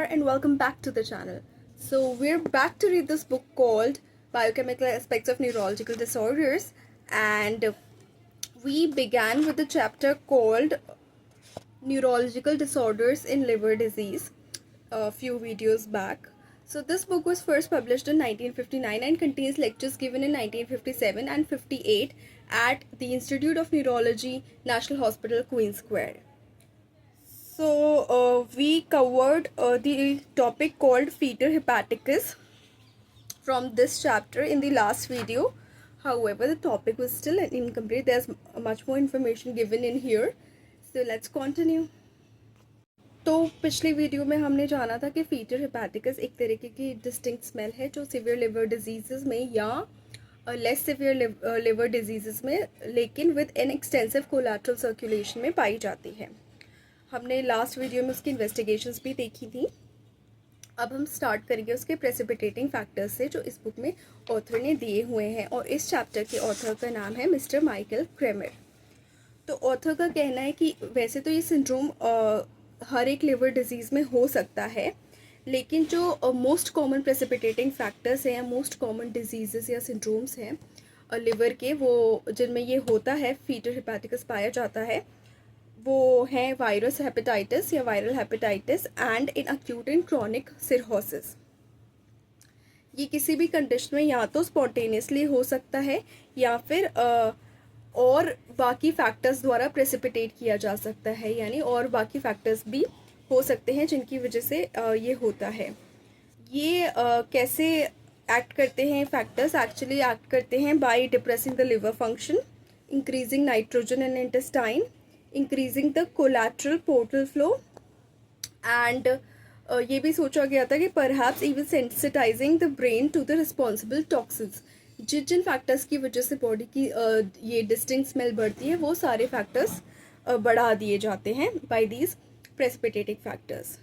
And welcome back to the channel. So we're back to read this book called Biochemical Aspects of Neurological Disorders, and we began with the chapter called Neurological Disorders in Liver Disease a few videos back. So this book was first published in 1959 and contains lectures given in 1957 and 58 at the Institute of Neurology, National Hospital, Queen Square. So we covered the topic called fetor hepaticus from this chapter in the last video. However, the topic was still incomplete. There's much more information given in here. So let's continue. तो पिछली video में हमने जाना था कि fitter हेपेटिकस एक तरीके की डिस्टिंक्ट स्मेल है जो सीवियर लिवर डिजीज़ में या लेस सीवियर लिवर डिजीज़ में लेकिन with an extensive collateral circulation में पाई जाती है. हमने लास्ट वीडियो में उसकी इन्वेस्टिगेशंस भी देखी थी. अब हम स्टार्ट करेंगे उसके प्रेसिपिटेटिंग फैक्टर्स से जो इस बुक में ऑथर ने दिए हुए हैं, और इस चैप्टर के ऑथर का नाम है मिस्टर माइकल क्रेमर. तो ऑथर का कहना है कि वैसे तो ये सिंड्रोम हर एक लिवर डिजीज़ में हो सकता है, लेकिन जो मोस्ट कॉमन प्रेसिपिटेटिंग फैक्टर्स हैं या मोस्ट कॉमन डिजीज़ या सिंड्रोम्स हैं लिवर के, वो जिनमें ये होता है फीटर हेपेटिकस पाया जाता है, वो हैं वायरस हेपेटाइटिस या viral hepatitis and in acute and chronic cirrhosis. ये किसी भी कंडीशन में या तो स्पॉन्टेनियसली हो सकता है या फिर और बाकी फैक्टर्स द्वारा प्रेसिपिटेट किया जा सकता है, यानी और बाकी फैक्टर्स भी हो सकते हैं जिनकी वजह से ये होता है. ये कैसे एक्ट करते हैं फैक्टर्स? एक्चुअली एक्ट करते हैं by depressing the liver function, increasing nitrogen in intestine, increasing the collateral portal flow, and ये भी सोचा गया था कि perhaps even sensitising the brain to the responsible toxins. जिन फैक्टर्स की वजह से बॉडी की ये डिस्टिंक्ट स्मेल बढ़ती है वो सारे फैक्टर्स बढ़ा दिए जाते हैं by these precipitating factors.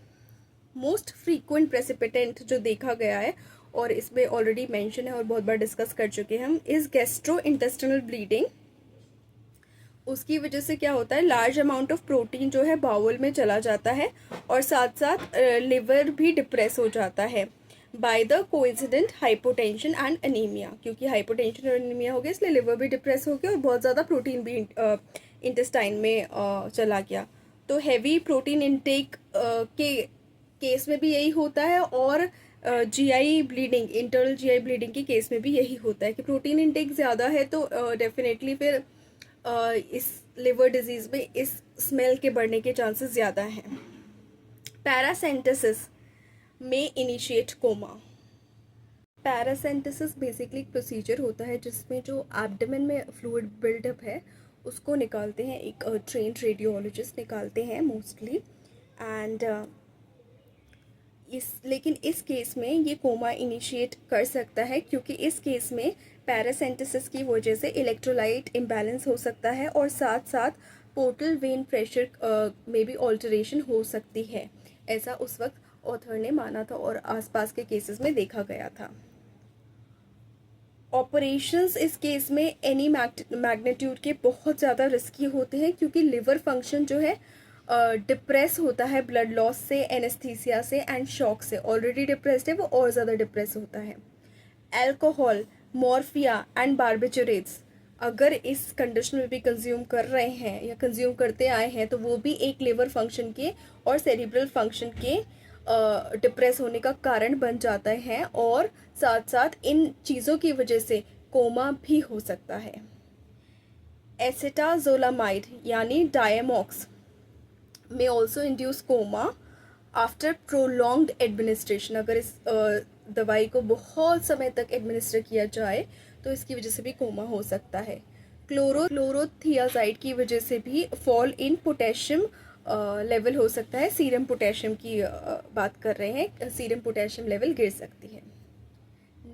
Most frequent precipitant जो देखा गया है और इसमें ऑलरेडी मेंशन है और बहुत बार डिस्कस कर चुके हैं हम, इज़ गैस्ट्रो इंटेस्टिनल ब्लीडिंग. उसकी वजह से क्या होता है, लार्ज अमाउंट ऑफ प्रोटीन जो है बाउल में चला जाता है और साथ साथ लिवर भी डिप्रेस हो जाता है by the coincident hypotension and anaemia. क्योंकि हाइपोटेंशन और एनीमिया हो गया इसलिए लिवर भी डिप्रेस हो गया और बहुत ज़्यादा प्रोटीन भी इंटेस्टाइन में चला गया. तो हैवी प्रोटीन इनटेक के केस में भी यही होता है और GI bleeding, internal GI bleeding के केस में भी यही होता है कि प्रोटीन इनटेक ज़्यादा है तो डेफिनेटली फिर इस लिवर डिजीज़ में इस स्मेल के बढ़ने के चांसेस ज़्यादा हैं. पैरासेंटेसिस में इनिशिएट कोमा. पैरासेंटेसिस बेसिकली एक प्रोसीजर होता है जिसमें जो एब्डोमेन में फ्लूइड बिल्डअप है उसको निकालते हैं, एक ट्रेंड रेडियोलॉजिस्ट निकालते हैं मोस्टली, एंड लेकिन इस केस में ये कोमा इनिशिएट कर सकता है क्योंकि इस केस में पैरासेंटेसिस की वजह से इलेक्ट्रोलाइट इम्बैलेंस हो सकता है और साथ साथ पोर्टल वेन प्रेशर में भी ऑल्टरेशन हो सकती है. ऐसा उस वक्त ऑथर ने माना था और आसपास के केसेस में देखा गया था. ऑपरेशंस इस केस में एनी मैग्नीट्यूड के बहुत ज़्यादा रिस्की होते हैं क्योंकि लिवर फंक्शन जो है डिप्रेस होता है ब्लड लॉस से, एनेस्थीसिया से एंड शॉक से. ऑलरेडी डिप्रेस्ड है वो और ज़्यादा डिप्रेस होता है. एल्कोहल, मॉर्फिया एंड बार्बिचुरेट्स अगर इस कंडीशन में भी कंज्यूम कर रहे हैं या कंज्यूम करते आए हैं तो वो भी एक लिवर फंक्शन के और सेरिब्रल फंक्शन के डिप्रेस होने का कारण बन जाता है और साथ साथ इन चीज़ों की वजह से कोमा भी हो सकता है. एसिटाजोलामाइड यानी Diamox may also induce coma after prolonged administration. अगर इस दवाई को बहुत समय तक एडमिनिस्टर किया जाए तो इसकी वजह से भी कोमा हो सकता है. क्लोरोथियाजाइड की वजह से भी फॉल इन पोटेशियम लेवल हो सकता है. सीरम पोटेशियम की बात कर रहे हैं, सीरम पोटेशियम लेवल गिर सकती है.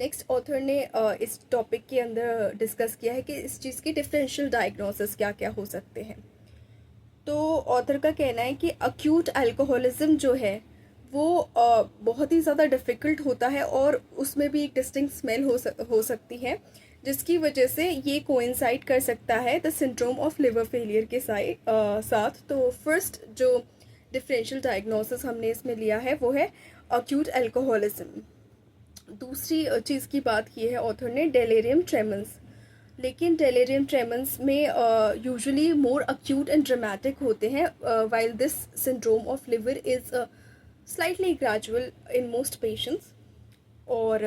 नेक्स्ट ऑथर ने इस टॉपिक के अंदर डिस्कस किया है कि इस चीज़ की डिफरेंशियल डायग्नोसिस क्या क्या हो सकते हैं. तो ऑथर का कहना है कि अक्यूट अल्कोहलिज्म जो है वो बहुत ही ज़्यादा डिफ़िकल्ट होता है और उसमें भी एक डिस्टिंक्ट स्मेल हो सकती है जिसकी वजह से ये कोइंसाइड कर सकता है the syndrome of liver failure के साथ. तो फर्स्ट जो डिफरेंशियल डायग्नोसिस हमने इसमें लिया है वो है अक्यूट अल्कोहलिज्म। दूसरी चीज़ की बात की है ऑथर ने डेलेरियम ट्रेमंस, लेकिन डेलेरियम ट्रेमंस में usually more acute and dramatic होते हैं, while this syndrome of liver is slightly gradual in most patients, और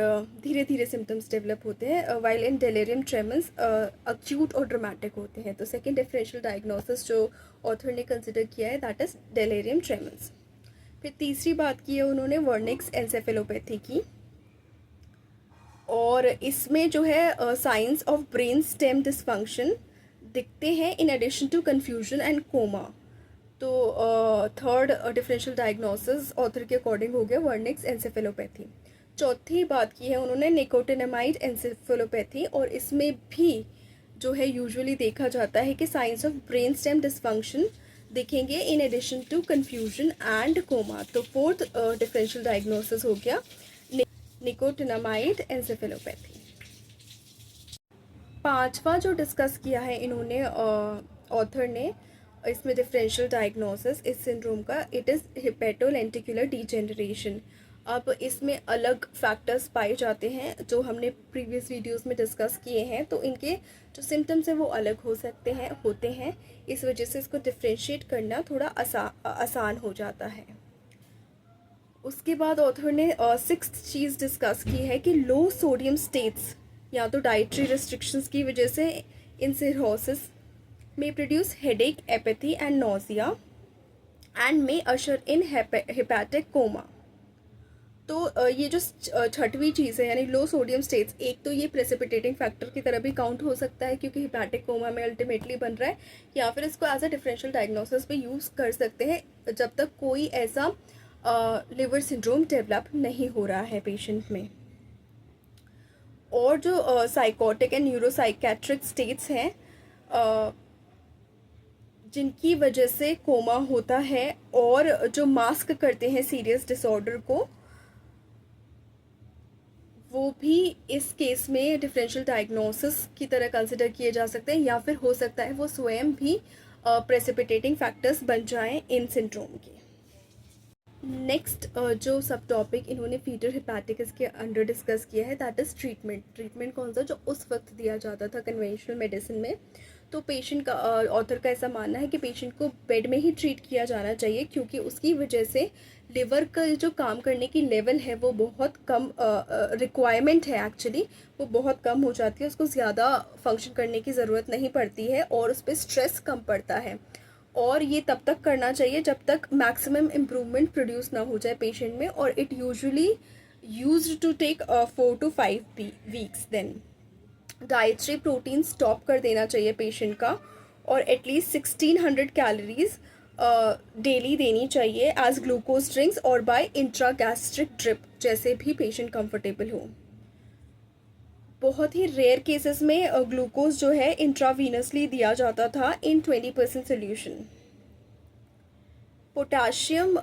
धीरे धीरे सिम्टम्स डेवलप होते हैं, वाइल इन डेलेरियम ट्रेमंस अक्यूट और ड्रामेटिक होते हैं। तो सेकेंड डिफरेंशियल डायग्नोसिस जो ऑथर ने कंसिडर किया है दैट इज़ डेलेरियम ट्रेमंस। फिर तीसरी बात की है उन्होंने वर्निक्स एन्सेफेलोपैथी की, और इसमें जो है signs of brain stem dysfunction दिखते हैं in addition to confusion and coma. तो थर्ड डिफरेंशियल डायग्नोसिस ऑथर के अकॉर्डिंग हो गया वर्निक्स एन्सेफेलोपैथी। चौथी बात की है उन्होंने निकोटिनामाइड एन्सेफेलोपैथी, और इसमें भी जो है यूजुअली देखा जाता है कि signs of brain stem dysfunction दिखेंगे in addition to confusion and coma. तो फोर्थ डिफरेंशियल डायग्नोसिस हो गया निकोटिनामाइड एन्सेफेलोपैथी। पांचवा जो डिस्कस किया है इन्होंने ऑथर ने इसमें डिफरेंशियल डायग्नोसिस इस सिंड्रोम का, इट इज़ हिपेटोलेंटिकुलर डिजेनरेशन। अब इसमें अलग फैक्टर्स पाए जाते हैं जो हमने प्रीवियस वीडियोस में डिस्कस किए हैं, तो इनके जो सिम्टम्स हैं वो अलग हो सकते हैं होते हैं, इस वजह से इसको डिफ्रेंशिएट करना थोड़ा आसान हो जाता है। उसके बाद ऑथर ने सिक्स्थ चीज़ डिस्कस की है कि लो सोडियम स्टेट्स या तो डाइटरी रिस्ट्रिक्शंस की वजह से इन सिरोसिस में produce headache, apathy and nausea and may usher in hepatic coma. तो ये जो छठवीं चीज़ है यानी लो सोडियम स्टेट्स, एक तो ये प्रेसिपिटेटिंग फैक्टर की तरह भी काउंट हो सकता है क्योंकि हेपेटिक कोमा में अल्टीमेटली बन रहा है, या फिर इसको एज अ डिफरेंशियल डायग्नोसिस भी यूज़ कर सकते हैं जब तक कोई ऐसा लिवर सिंड्रोम डेवलप नहीं हो रहा है पेशेंट में। और जो साइकोटिक एंड न्यूरोसाइकेट्रिक स्टेट्स हैं जिनकी वजह से कोमा होता है और जो मास्क करते हैं सीरियस डिसऑर्डर को, वो भी इस केस में डिफरेंशियल डायग्नोसिस की तरह कंसिडर किए जा सकते हैं, या फिर हो सकता है वो स्वयं भी प्रेसिपिटेटिंग फैक्टर्स बन जाएं इन सिंड्रोम के। नेक्स्ट जो सब टॉपिक इन्होंने फीटर हिपैटिकस के अंडर डिस्कस किया है दैट इज़ ट्रीटमेंट कौन सा जो उस वक्त दिया जाता था कन्वेंशनल मेडिसिन में। तो पेशेंट का ऑथर का ऐसा मानना है कि पेशेंट को बेड में ही ट्रीट किया जाना चाहिए क्योंकि उसकी वजह से लिवर का जो काम करने की लेवल है वो बहुत कम, रिक्वायरमेंट है एक्चुअली वो बहुत कम हो जाती है, उसको ज़्यादा फंक्शन करने की ज़रूरत नहीं पड़ती है और उस पर स्ट्रेस कम पड़ता है, और ये तब तक करना चाहिए जब तक मैक्सिमम इम्प्रूवमेंट प्रोड्यूस ना हो जाए पेशेंट में, और it usually used to take 4 to 5 weeks. Then dietary protein stop कर देना चाहिए पेशेंट का, और एटलीस्ट 1600 कैलोरीज डेली देनी चाहिए एज ग्लूकोज ड्रिंक्स और बाय इंट्रागैस्ट्रिक ड्रिप, जैसे भी पेशेंट कंफर्टेबल हो। बहुत ही रेयर केसेस में ग्लूकोज जो है इंट्रावीनसली दिया जाता था इन 20% सोल्यूशन। पोटाशियम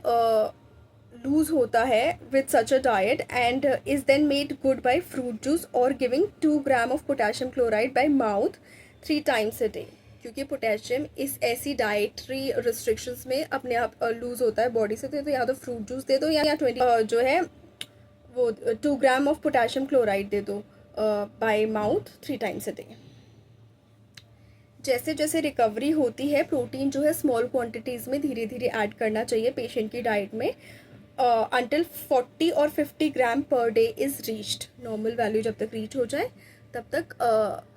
लूज होता है with such a diet and is then made good by fruit juice और giving 2 gram of potassium chloride by mouth 3 times a day, क्योंकि पोटेशियम इस ऐसी डाइटरी रिस्ट्रिक्शंस में अपने आप लूज होता है बॉडी से, तो या तो फ्रूट जूस दे दो या 20 जो है वो 2 ग्राम ऑफ पोटाशियम क्लोराइड दे दो bye mouth 3 times a day। जैसे जैसे रिकवरी होती है प्रोटीन जो है स्मॉल क्वांटिटीज़ में धीरे धीरे ऐड करना चाहिए पेशेंट की डाइट में अंटिल 40 और 50 gram per day is reached. Normal value जब तक रीच हो जाए तब तक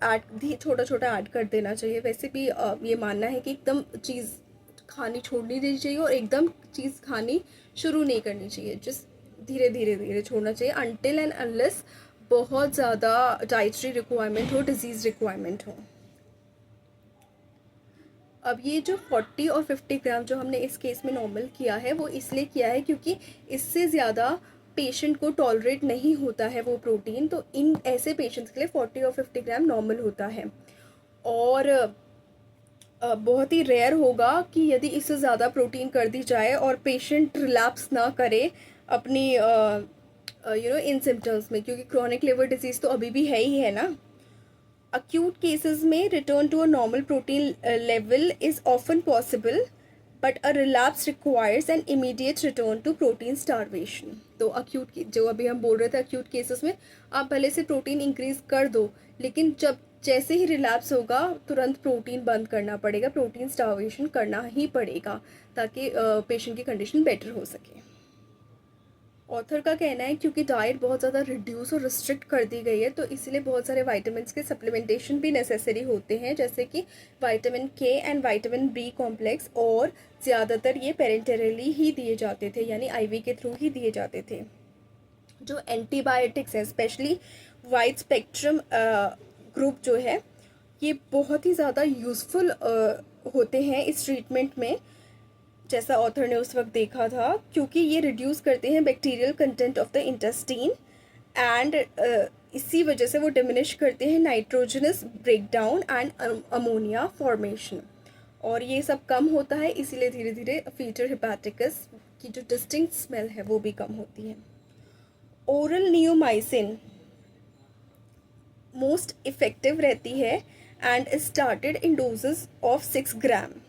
ऐड छोटा छोटा ऐड कर देना चाहिए। वैसे भी ये मानना है कि एकदम चीज़ खानी छोड़नी नहीं चाहिए और एकदम चीज़ खानी शुरू नहीं करनी चाहिए, जस्ट धीरे धीरे धीरे छोड़ना चाहिए अनटिल एंड अनलेस बहुत ज़्यादा डाइटरी रिक्वायरमेंट हो, डिजीज़ रिक्वायरमेंट हो। अब ये जो 40 और 50 ग्राम जो हमने इस केस में नॉर्मल किया है वो इसलिए किया है क्योंकि इससे ज़्यादा पेशेंट को टॉलरेट नहीं होता है वो प्रोटीन, तो इन ऐसे पेशेंट्स के लिए 40 और 50 ग्राम नॉर्मल होता है। और बहुत ही रेयर होगा कि यदि इससे ज़्यादा प्रोटीन कर दी जाए और पेशेंट रिलैप्स ना करे अपनी इन सिम्टम्स में, क्योंकि क्रॉनिक लिवर डिजीज़ तो अभी भी है ही है ना। अक्यूट केसेस में return to a normal protein level is often possible but a relapse requires an immediate return to protein starvation. तो अक्यूट जो अभी हम बोल रहे थे अक्यूट केसेस में आप भले से प्रोटीन इंक्रीज कर दो, लेकिन जैसे ही रिलैप्स होगा तुरंत प्रोटीन बंद करना पड़ेगा, प्रोटीन स्टारवेशन करना ही पड़ेगा ताकि पेशेंट की कंडीशन बेटर हो सके। ऑथर का कहना है क्योंकि डाइट बहुत ज़्यादा रिड्यूस और रिस्ट्रिक्ट कर दी गई है तो इसलिए बहुत सारे वाइटामिन के सप्लीमेंटेशन भी नेसेसरी होते हैं, जैसे कि विटामिन के एंड विटामिन बी कॉम्प्लेक्स, और ज़्यादातर ये पेरेंटरली ही दिए जाते थे, यानी आईवी के थ्रू ही दिए जाते थे। जो एंटीबायोटिक्स है स्पेशली वाइड स्पेक्ट्रम ग्रुप जो है ये बहुत ही ज़्यादा यूज़फुल होते हैं इस ट्रीटमेंट में, जैसा ऑथर ने उस वक्त देखा था, क्योंकि ये रिड्यूस करते हैं bacterial content of the intestine and इसी वजह से वो डिमिनिश करते हैं nitrogenous breakdown and ammonia formation, और ये सब कम होता है, इसीलिए धीरे धीरे फीटर हिपैटिकस की जो डिस्टिंक्ट स्मेल है वो भी कम होती है। ओरल नियोमाइसिन मोस्ट इफेक्टिव रहती है and is started in doses of 6 gram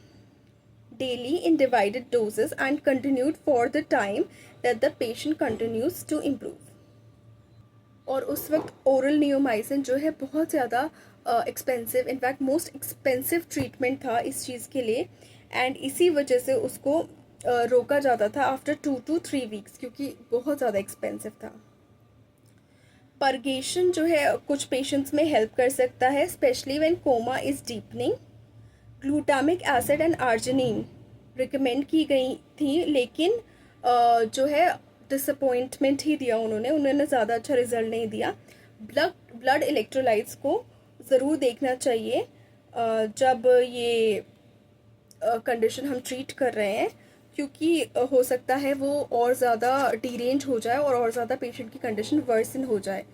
daily in divided doses and continued for the time that the patient continues to improve। और उस वक्त ओरल नियोमाइसिन जो है बहुत ज़्यादा expensive, in fact most expensive treatment था इस चीज़ के लिए, एंड इसी वजह से उसको रोका जाता था आफ्टर 2 to 3 वीक्स, क्योंकि बहुत ज़्यादा एक्सपेंसिव था। परगेशन जो है कुछ पेशेंट्स में हेल्प कर सकता है, especially when coma is deepening. Glutamic acid and arginine recommend की गई थी, लेकिन जो है डिसअपॉइंटमेंट ही दिया उन्होंने ज़्यादा अच्छा रिजल्ट नहीं दिया। ब्लड इलेक्ट्रोलाइट्स को ज़रूर देखना चाहिए जब ये कंडीशन हम ट्रीट कर रहे हैं, क्योंकि हो सकता है वो और ज़्यादा डीरेंज हो जाए और ज़्यादा पेशेंट की कंडीशन वर्सन हो जाए,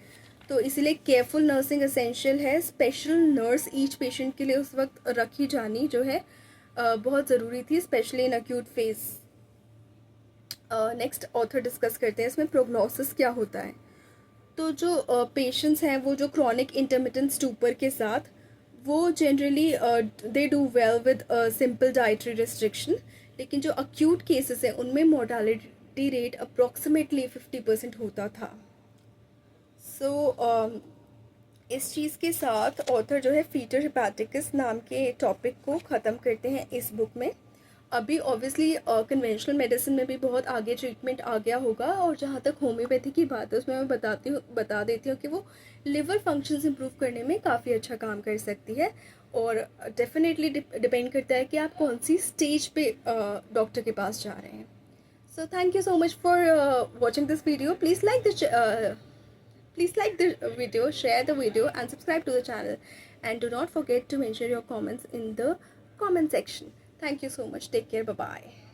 तो इसीलिए केयरफुल नर्सिंग एसेंशियल है। स्पेशल नर्स ईच पेशेंट के लिए उस वक्त रखी जानी जो है बहुत ज़रूरी थी, specially in acute phase. Next author discuss करते हैं इसमें प्रोग्नोसिस क्या होता है। तो जो पेशेंट्स हैं वो जो क्रॉनिक इंटरमिटेंट स्टूपर के साथ, वो generally they do well with simple dietary restriction, लेकिन जो अक्यूट केसेस हैं उनमें मोर्टालिटी रेट अप्रॉक्सीमेटली 50% होता था। सो इस चीज़ के साथ ऑथर जो है फीटर हिपैटिकस नाम के टॉपिक को ख़त्म करते हैं इस बुक में। अभी ऑब्वियसली कन्वेंशनल मेडिसिन में भी बहुत आगे ट्रीटमेंट आ गया होगा, और जहाँ तक होम्योपैथी की बात है उसमें मैं बता देती हूँ कि वो लिवर फंक्शंस इंप्रूव करने में काफ़ी अच्छा काम कर सकती है, और डेफिनेटली डिपेंड करता है कि आप कौन सी स्टेज पे डॉक्टर के पास जा रहे हैं। So thank you so much for watching this video. Please like the video, share the video and subscribe to the channel, and do not forget to mention your comments in the comment section. Thank you so much. Take care. Bye bye.